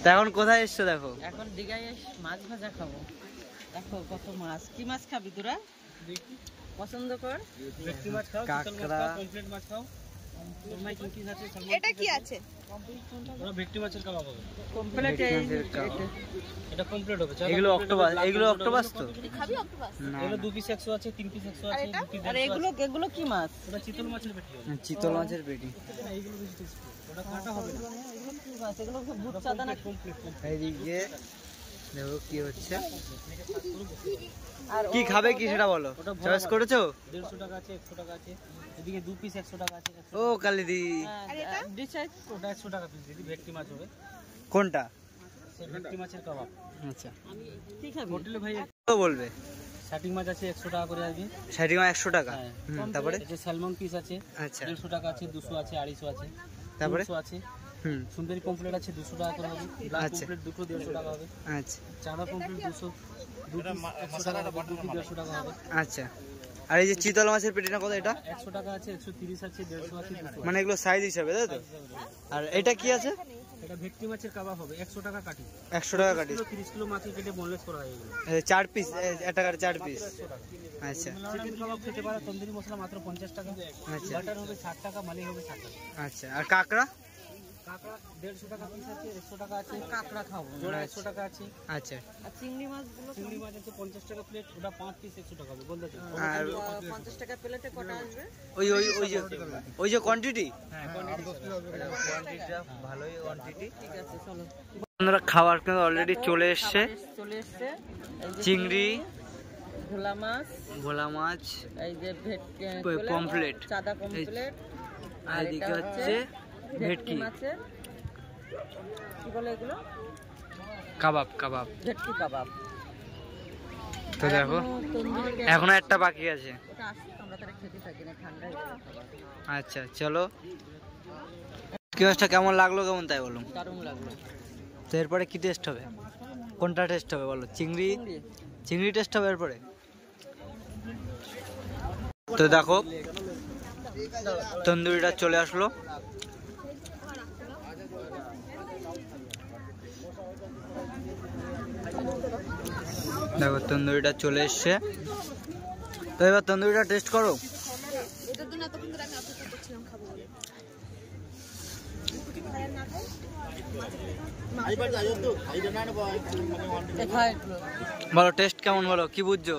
তা এখন কোথায় এসছো দেখো? এখন দিঘায় মাছ ভাজা খাবো। দেখো কত মাছ। কি মাছ খাবি তোরা? পছন্দ কর। ভেটকি মাছ খাও, কাঁকড়া, পমফ্রেট মাছ খাও। এটা কি আছে? ওরা ভেটকি মাছের কাবাব হবে। কমপ্লিট এটা কমপ্লিট হবে। এগুলো অক্টোপাস, এগুলো অক্টোপাস তো? খাবি অক্টোপাস? না, এগুলো 2 পিস 100 আছে, 3 পিস 100 আছে, 2 পিস আর 150 এগুলো কি মাছ? ওটা চিতল মাছের পেটি হবে। চিতল মাছের পেটি। এইগুলো বেশি টেস্টি। ওটা কাটা হবে না। এগুলো কি মাছ? এগুলো সব ভূত চাঁদা না? কমপ্লিট। এইদিকে দেখো কি হচ্ছে। আর কি খাবে কি সেটা বলো, চয়েস করেছো? 150 টাকা আছে, 100 টাকা আছে। এদিকে 2 পিস 100 টাকা আছে। ও কালিদি, ডিসাইড ওটা 100 টাকা পিস দিদি, ভেটকি মাছ হবে। কোনটা? সেই ভেটকি মাছের কাবাব। আচ্ছা, কি খাবি? হোটেলে ভাই কত বলবে? শাটিং মাছ আছে 100 টাকা করে আসবে। শাড়ি মা 100 টাকা। হ্যাঁ। তারপরে এই যে স্যালমন পিস আছে, আচ্ছা, 150 টাকা আছে, 200 আছে, 250 আছে, তারপরে 300 আছে। হুম, সুন্দরী পমফ্রেট আছে 200 টাকা করে হবে। ব্ল্যাক আচ্ছা। পমফ্রেট দুটো 150 টাকা হবে। আচ্ছা চাঁদা পমফ্রেট 200, 2 পিস 100 টাকা হবে, 2 পিস 150 টাকা হবে। আচ্ছা। আর এই যে চিতল মাছের পেটিটা কত? এটা 100 টাকা আছে, 130 আছে, 150 আছে, 200 আছে। মানে এগুলো সাইজ হিসাবে, তাই তো? আর এটা কি আছে? এটা ভেটকি মাছের কাবাব হবে, 100 টাকা কাটি। 100 টাকা কাটি। 30 কিলো মাছ কেটে বোনলেস করা হয় এগুলো। 4 পিস, একটা কাটে 4 পিস। আচ্ছা চিকেন কাবাব খেতে পারো, তন্দুরি মশলা মাত্র 50 টাকা। আচ্ছা বাটার হবে 60 টাকা, মালি হবে 60 টাকা। আচ্ছা। আর কাঁকড়া? কাঁকড়া 150 টাকা পিস আছে, 100 টাকা আছে। কাঁকড়া খাবো, জোড়া 100 টাকা আছে। আচ্ছা। আর চিংড়ি মাছগুলো? চিংড়ি মাছ আছে 50 টাকা প্লেট, ওটা 5 পিস 100 টাকা হবে, বলতে চাই। আর 50 টাকা প্লেটে কটা আসবে? ওই যে কোয়ান্টিটি, হ্যাঁ, কোয়ান্টিটিটা ভালোই কোয়ান্টিটি। ঠিক আছে চলো। আপনারা খাবার কিন্তু অলরেডি চলে এসছে। চলে এসছে। এই যে চিংড়ি, ভোলা মাছ, ভোলা মাছ, এই যে ভেটকি, পমফ্রেট, চাঁদা পমফ্রেট, আর এদিকে হচ্ছে ভেটকি মাছের কি বলে এগুলো? কাবাব। কাবাব ভেটকি কাবাব। তো দেখো এখনো একটা বাকি আছে। ওটা আসুক, আমরা তারা খেতে থাকি না, ঠান্ডা হয়ে যাবে। আচ্ছা চলো, মাছটা কেমন লাগলো, কেমন তাই বলুন। দারুণ লাগলো। তো এরপরে কি টেস্ট হবে? কোনটা টেস্ট হবে বলো? চিংড়ি টেস্ট হবে এরপরে। তো দেখো তন্দুরিটা চলে আসলো। দেখো তন্দুরিটা চলে এসছে। তো এবার তন্দুরিটা টেস্ট করো। এটার জন্য এতক্ষণ ধরে আমি অপেক্ষা করছিলাম খাবো বলে। বলো টেস্ট কেমন, বলো কি বুঝছো?